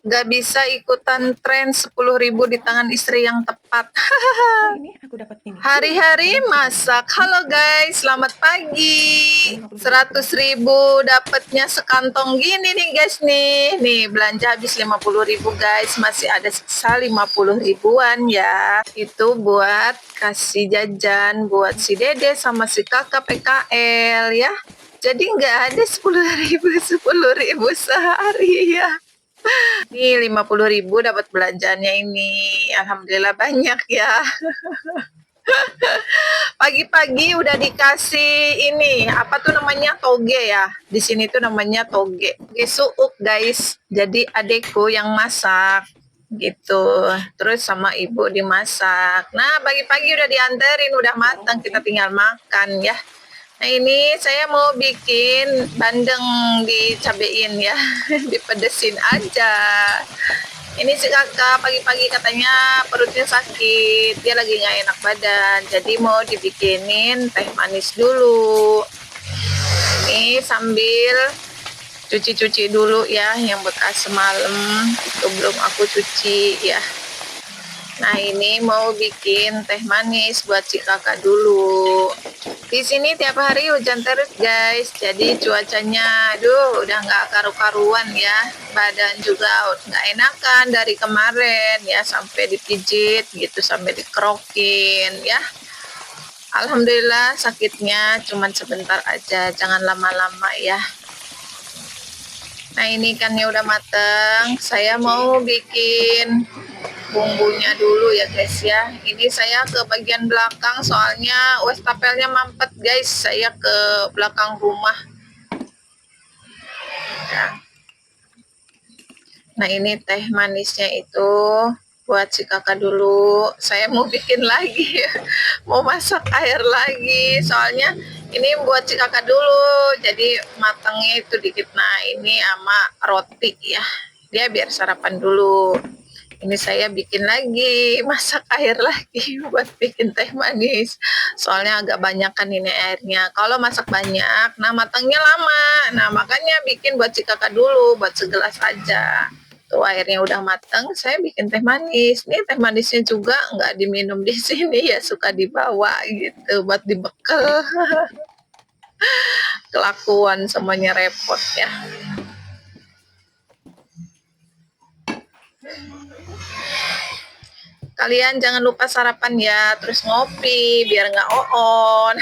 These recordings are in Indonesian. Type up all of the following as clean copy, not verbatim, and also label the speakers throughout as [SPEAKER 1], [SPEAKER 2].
[SPEAKER 1] Gak bisa ikutan tren 10.000 di tangan istri yang tepat.
[SPEAKER 2] Hari ini aku dapat ini.
[SPEAKER 1] Hari-hari masak. Halo guys, selamat pagi. 100.000 dapatnya sekantong gini nih guys nih. Nih belanja habis 50.000 guys, masih ada sisa 50 ribuan ya. Itu buat kasih jajan buat si Dede sama si kakak PKL ya. Jadi nggak ada 10.000 sehari ya. Nih 50.000 dapat belanjanya ini. Alhamdulillah banyak ya. Pagi-pagi udah dikasih ini, apa tuh namanya, toge ya. Di sini tuh namanya toge. Toge suuk guys. Jadi adekku yang masak gitu. Terus sama ibu dimasak. Nah, pagi-pagi udah dianterin, udah matang, kita tinggal makan ya. Nah, ini saya mau bikin bandeng dicabein ya. Dipedesin aja. Ini si kakak pagi-pagi katanya perutnya sakit, dia lagi nggak enak badan, jadi mau dibikinin teh manis dulu. Ini sambil cuci-cuci dulu ya, yang bekas semalam itu belum aku cuci ya. Nah, ini mau bikin teh manis buat si kakak dulu. Di sini tiap hari hujan terus guys, jadi cuacanya aduh udah nggak karu-karuan ya. Badan juga nggak enakan dari kemarin ya, sampai dipijit gitu, sampai dikerokin ya. Alhamdulillah sakitnya cuman sebentar aja, jangan lama-lama ya. Nah, ini ikannya udah mateng, saya mau bikin bumbunya dulu ya guys ya. Ini saya ke bagian belakang soalnya wastafelnya mampet guys, saya ke belakang rumah ya. Nah, ini teh manisnya itu buat si kakak dulu. Saya mau bikin lagi mau masak air lagi soalnya ini buat si kakak dulu, jadi matangnya itu dikit. Nah, ini sama roti ya, dia biar sarapan dulu. Ini saya bikin lagi, masak air lagi buat bikin teh manis. Soalnya agak banyak kan ini airnya. Kalau masak banyak, nah matangnya lama. Nah, makanya bikin buat si kakak dulu, buat segelas aja. Tuh airnya udah matang, saya bikin teh manis. Nih teh manisnya juga nggak diminum di sini ya, suka dibawa gitu buat dibekal. Kelakuan semuanya repot ya. Kalian jangan lupa sarapan ya, terus ngopi biar nggak on.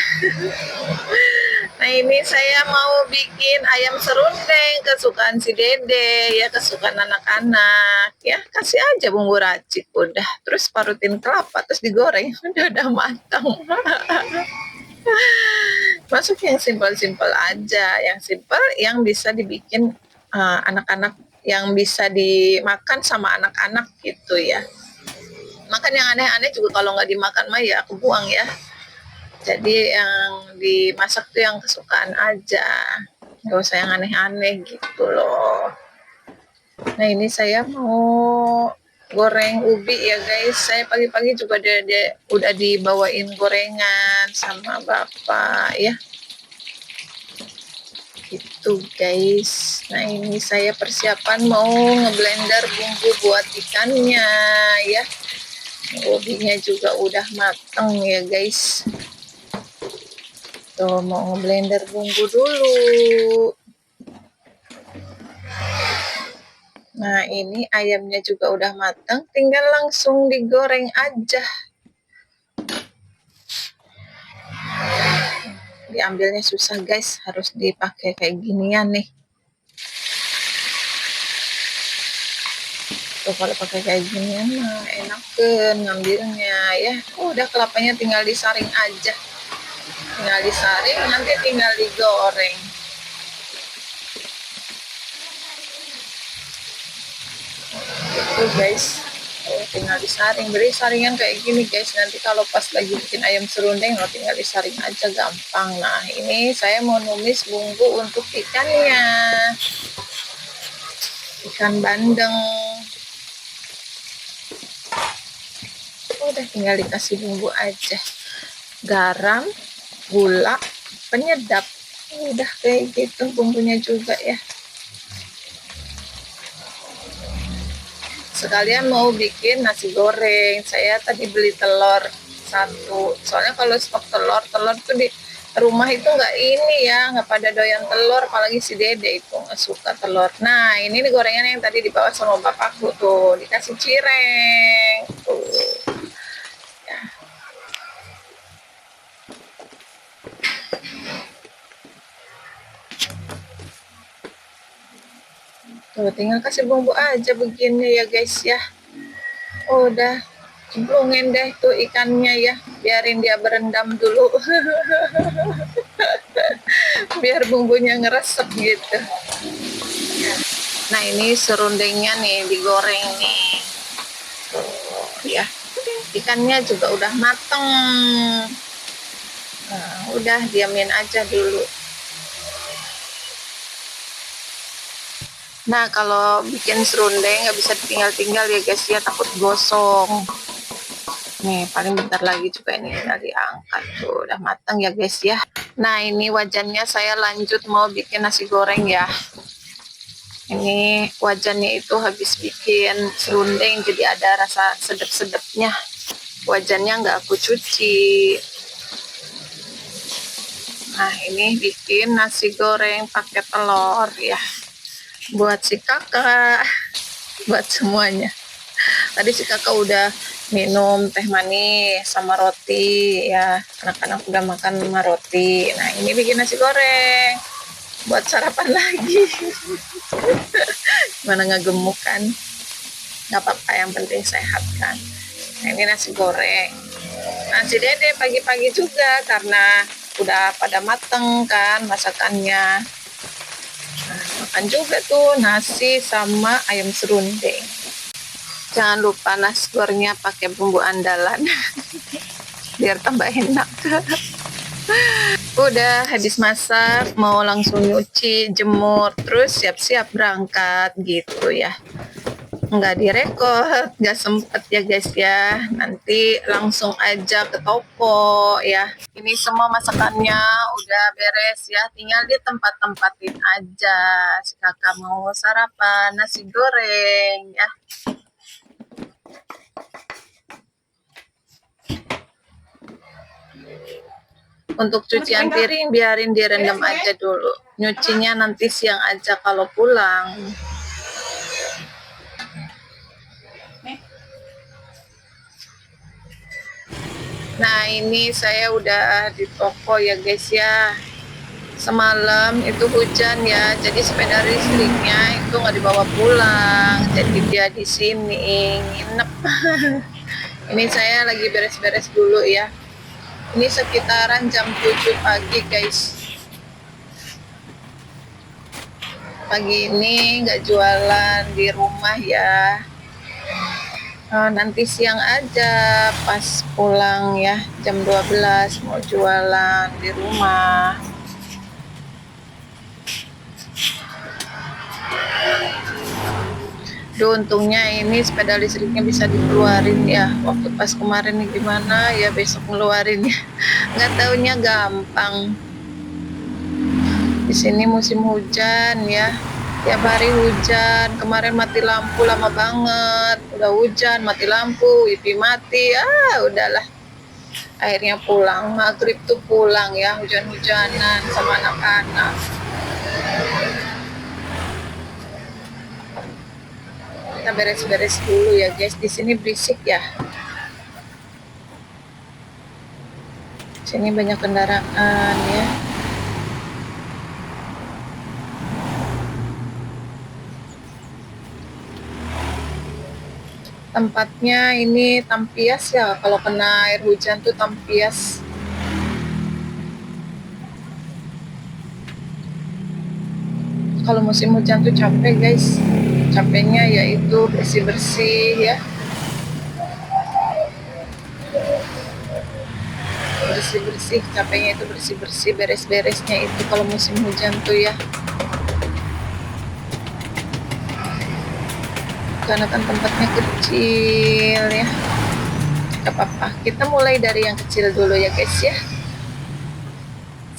[SPEAKER 1] Nah, ini saya mau bikin ayam serundeng kesukaan si Dede ya, kesukaan anak-anak ya. Kasih aja bumbu racik udah, terus parutin kelapa, terus digoreng, udah matang. Masuk yang simpel-simpel aja, yang simpel yang bisa dibikin anak-anak, yang bisa dimakan sama anak-anak gitu ya. Makan yang aneh-aneh juga kalau nggak dimakan mah ya aku buang ya. Jadi yang dimasak tuh yang kesukaan aja, nggak usah yang aneh-aneh gitu loh. Nah, ini saya mau goreng ubi ya guys. Saya pagi-pagi juga udah dibawain gorengan sama bapak ya gitu guys. Nah, ini saya persiapan mau ngeblender bumbu buat ikannya ya. Ubinya juga udah mateng ya guys. Tuh, mau ngeblender bumbu dulu. Nah, ini ayamnya juga udah mateng, tinggal langsung digoreng aja. Diambilnya susah guys, harus dipakai kayak ginian nih. Tuh, kalau pakai kayak ginian mah enakan ngambilnya ya. Udah kelapanya tinggal disaring aja. Tinggal disaring, nanti tinggal digoreng. Gitu guys. Tinggal disaring, beri saringan kayak gini guys. Nanti kalau pas lagi bikin ayam serundeng, tinggal disaring aja, gampang. Nah, ini saya mau numis bumbu untuk ikannya, ikan bandeng. Udah tinggal dikasih bumbu aja, garam, gula, penyedap, udah kayak gitu bumbunya juga ya. sekalian mau bikin nasi goreng. Saya tadi beli telur 1, soalnya kalau stok telur tuh di rumah itu nggak ini ya, nggak pada doyan telur, apalagi si Dede itu nggak suka telur. Nah ini nih gorengan yang tadi dibawa sama bapakku tuh, dikasih cireng tuh ya. Tuh tinggal kasih bumbu aja begini ya guys ya. Udah cemplungin deh tuh ikannya ya, biarin dia berendam dulu. Biar bumbunya ngeresep gitu. Nah ini serundengnya nih digoreng nih tuh ya, ikannya juga udah mateng. Nah, udah diamin aja dulu. Nah kalau bikin serundeng nggak bisa ditinggal-tinggal ya guys ya, takut gosong. Nih paling bentar lagi juga ini tinggal diangkat tuh, udah matang ya guys ya. Nah ini wajannya saya lanjut mau bikin nasi goreng ya. Ini wajannya itu habis bikin serundeng jadi ada rasa sedap-sedapnya. Wajannya nggak aku cuci. Nah ini bikin nasi goreng pakai telur ya, buat si kakak, buat semuanya. Tadi si kakak udah minum teh manis sama roti ya, anak-anak udah makan sama roti. Nah ini bikin nasi goreng buat sarapan lagi. Gimana nggak gemuk kan, nggak apa-apa, yang penting sehat kan. Nah ini nasi goreng. Nasi Dede pagi-pagi juga karena udah pada mateng kan masakannya. Nah, makan juga tuh nasi sama ayam serundeng. Jangan lupa nasi gorengnya pakai bumbu andalan biar tambah enak. Udah habis masak mau langsung nyuci, jemur, terus siap-siap berangkat gitu ya. Nggak direkod, nggak sempet ya guys ya, nanti langsung aja ke toko ya. Ini semua masakannya udah beres ya, tinggal di tempat-tempatin aja. Si kakak mau sarapan nasi goreng ya. Untuk cucian piring biarin direndam aja dulu, nyucinya nanti siang aja kalau pulang. Nah ini saya udah di toko ya guys ya. Semalam itu hujan ya, jadi sepeda listriknya itu nggak dibawa pulang, jadi dia di sini nginep. Ini saya lagi beres-beres dulu ya. Ini sekitaran jam 7 pagi guys. Pagi ini nggak jualan di rumah ya. Nanti siang aja pas pulang ya, jam 12 mau jualan di rumah. Duh, untungnya ini sepeda listriknya bisa dikeluarin ya. Waktu pas kemarin nih gimana ya besok ngeluarinnya. Nggak taunya gampang. Di sini musim hujan ya. Tiap hari hujan. Kemarin mati lampu lama banget. Udah hujan, mati lampu, wifi mati. Udahlah. Akhirnya pulang. Maghrib tuh pulang ya, hujan-hujanan sama anak-anak. Kita beres-beres dulu ya guys. Di sini berisik ya. Sini banyak kendaraan ya. Tempatnya ini tampias ya, kalau kena air hujan tuh tampias. Kalau musim hujan tuh capek guys. Capeknya yaitu bersih-bersih ya. Bersih-bersih, capeknya itu bersih-bersih, beres-beresnya itu kalau musim hujan tuh ya. Karena kan tempatnya kecil ya, gak apa-apa, kita mulai dari yang kecil dulu ya guys ya,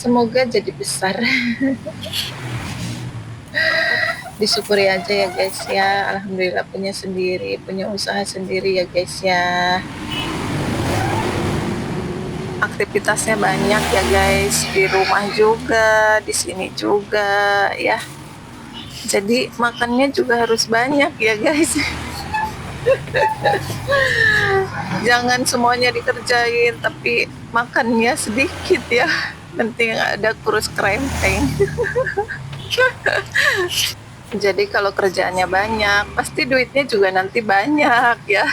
[SPEAKER 1] semoga jadi besar. disyukuri aja ya guys ya. Alhamdulillah punya sendiri, punya usaha sendiri ya guys ya. Aktivitasnya banyak ya guys, di rumah juga, di sini juga ya. Jadi makannya juga harus banyak ya guys. Jangan semuanya dikerjain, tapi makannya sedikit ya. Penting ada kurus kerempeng. Jadi kalau kerjaannya banyak, pasti duitnya juga nanti banyak ya.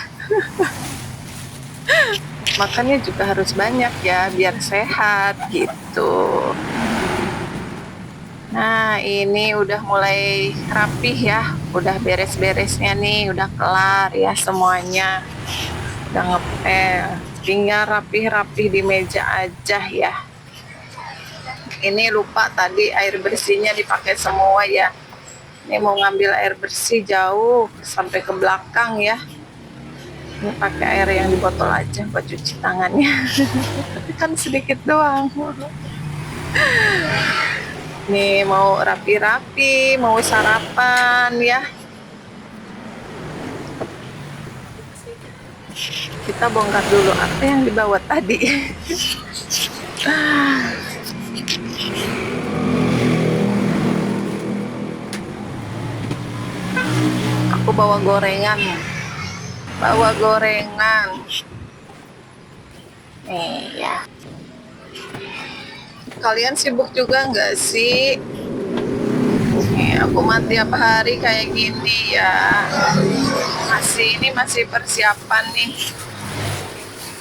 [SPEAKER 1] Makannya juga harus banyak ya, biar sehat gitu. Nah, ini udah mulai rapih ya, udah beres-beresnya nih, udah kelar ya semuanya. Udah ngepel, tinggal rapih-rapih di meja aja ya. Ini lupa tadi air bersihnya dipakai semua ya. Ini mau ngambil air bersih jauh sampai ke belakang ya. Ini pakai air yang di botol aja buat cuci tangannya. Tapi kan sedikit doang. Nih mau rapi-rapi, mau sarapan ya. Kita bongkar dulu apa yang dibawa tadi. Aku bawa gorengan. Bawa gorengan. Nih ya. Kalian sibuk juga nggak sih? Nih, aku mati tiap hari kayak gini ya. Masih persiapan nih.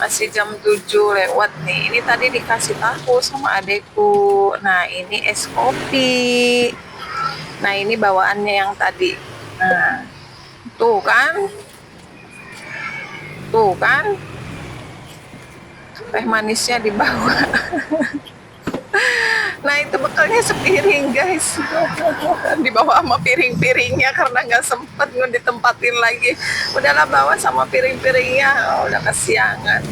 [SPEAKER 1] Masih jam 7 lewat nih. Ini tadi dikasih tahu sama adekku. Nah, ini es kopi. Nah, ini bawaannya yang tadi. Nah, tuh kan? Tuh kan? Teh manisnya dibawa. Nah, itu bekalnya sepiring guys. Dibawa sama piring-piringnya karena nggak sempet ditempatin lagi. Udahlah bawa sama piring-piringnya. Oh, udah kesiangan.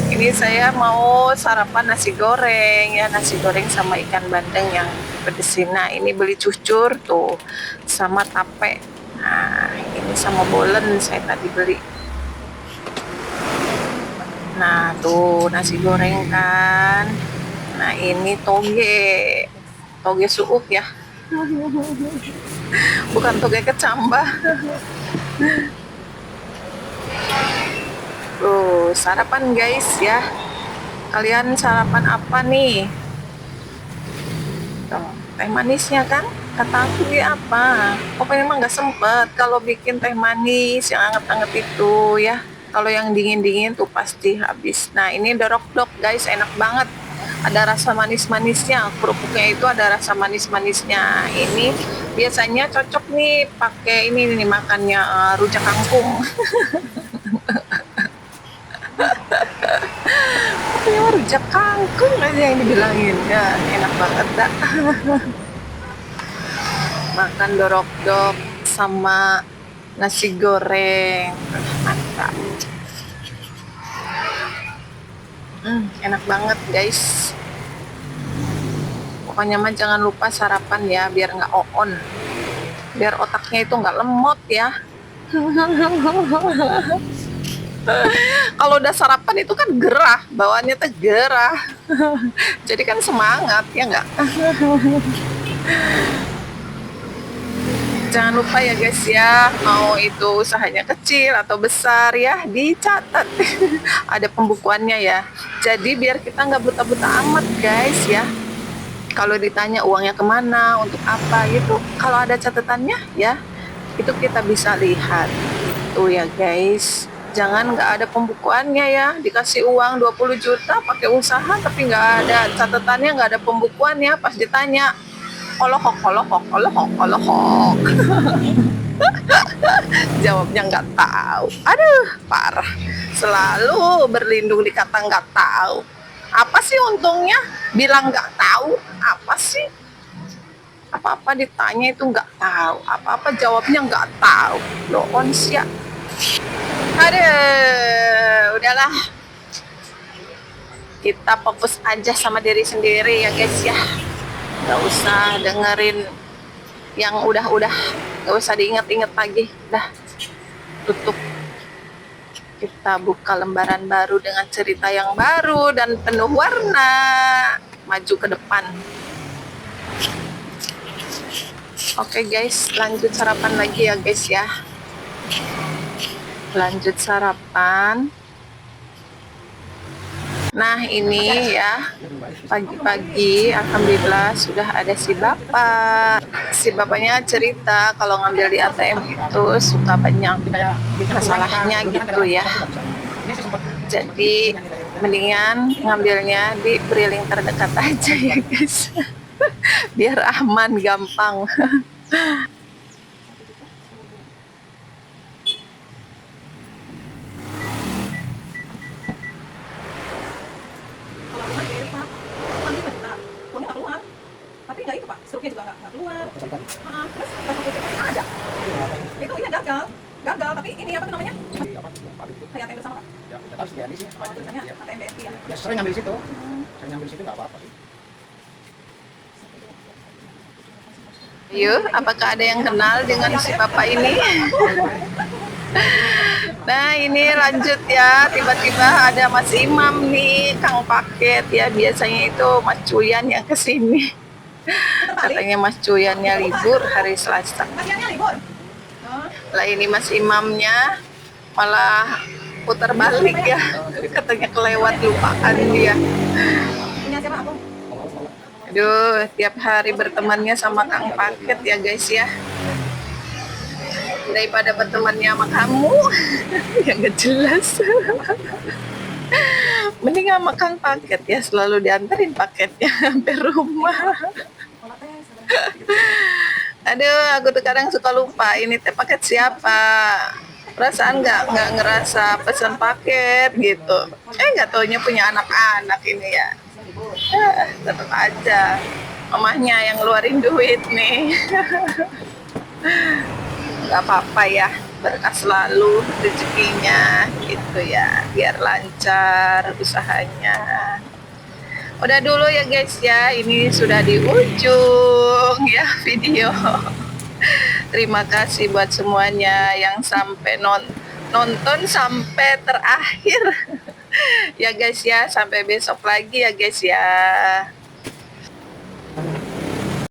[SPEAKER 1] Ini saya mau sarapan nasi goreng ya, nasi goreng sama ikan bandeng yang pedesin. Nah, ini beli cucur tuh sama tape. Nah, ini sama bolen saya tadi beli. Nah, tuh nasi goreng kan. Nah, ini toge. Toge suuk ya. Bukan toge kecambah. Tuh, sarapan guys ya. Kalian sarapan apa nih? Tuh, teh manisnya kan? Kata aku ya apa? Pokoknya emang nggak sempet kalau bikin teh manis yang anget-anget itu ya. Kalau yang dingin-dingin tuh pasti habis. Nah, ini dorok-dok guys, enak banget. Ada rasa manis-manisnya, kerupuknya itu ada rasa manis-manisnya. Ini biasanya cocok nih pakai ini nih makannya rujak kangkung. Pokoknya rujak kangkung aja yang dibilangin ya, enak banget dah. Makan dorok-dok sama nasi goreng, mantap. Enak banget guys. Pokoknya mah jangan lupa sarapan ya, biar nggak on, biar otaknya itu nggak lemot ya. Kalau udah sarapan itu kan gerah, bawaannya tuh gerah. Jadi kan semangat ya nggak. Jangan lupa ya guys ya, mau itu usahanya kecil atau besar ya, dicatat. Ada pembukuannya ya. Jadi biar kita nggak buta-buta amat guys ya. Kalau ditanya uangnya kemana, untuk apa gitu, kalau ada catatannya ya, itu kita bisa lihat. Itu ya guys. Jangan nggak ada pembukuannya ya, dikasih uang 20 juta pakai usaha tapi nggak ada catatannya, nggak ada pembukuannya, pas ditanya kolohok kolohok kolohok kolohok. Jawabnya nggak tahu. Aduh, parah. Selalu berlindung di kata nggak tahu. Apa sih untungnya? Bilang nggak tahu. Apa sih? Apa-apa ditanya itu nggak tahu. Apa-apa jawabnya nggak tahu. Lo onsia. Aduh, udahlah. Kita fokus aja sama diri sendiri ya guys ya. Nggak usah dengerin yang udah nggak usah diingat-ingat lagi, dah tutup. Kita buka lembaran baru dengan cerita yang baru dan penuh warna. Maju ke depan. Oke guys, lanjut sarapan lagi ya guys ya. Lanjut sarapan. Nah ini ya, pagi-pagi alhamdulillah sudah ada si bapak. Si bapaknya cerita kalau ngambil di ATM itu suka banyak masalahnya gitu ya. Jadi mendingan ngambilnya di Briling terdekat aja ya guys. Biar aman, gampang.
[SPEAKER 2] Tapi nggak itu Pak, struknya juga nggak keluar. Terus ada. Itu ini gagal, gagal. Tapi ini apa namanya? Kayak ATM bersama Pak.
[SPEAKER 3] Ya, harus di sih.
[SPEAKER 2] Tulisannya ATM BNI ya.
[SPEAKER 3] Ya, sering ngambil di situ. Sering ngambil di situ nggak apa-apa sih.
[SPEAKER 1] Yuk, apakah ada yang kenal dengan si bapak ini? Nah ini lanjut ya, tiba-tiba ada Mas Imam nih, Kang Paket ya. Biasanya itu Mas Cuyan yang kesini. Katanya Mas Cuyannya libur hari Selasa.
[SPEAKER 2] Kasihannya libur.
[SPEAKER 1] Lah ini Mas Imamnya malah putar balik ya. Katanya kelewat, lupaan dia.
[SPEAKER 2] Punya siapa aku?
[SPEAKER 1] Aduh, tiap hari bertemannya sama Kang Paket ya guys ya. Daripada bertemannya sama kamu yang gak jelas. Mending sama Kang Paket ya, selalu diantarin paketnya sampai rumah. Aduh, aku tuh kadang suka lupa ini teh paket siapa. Perasaan nggak ngerasa pesan paket gitu. Nggak taunya punya anak-anak ini ya. Tetap aja mamahnya yang ngeluarin duit nih. Nggak apa-apa ya, berkah selalu rezekinya gitu ya, biar lancar usahanya. Udah dulu ya guys ya, ini sudah di ujung ya video. Terima kasih buat semuanya yang sampai nonton sampai terakhir. Ya guys ya, sampai besok lagi ya guys ya.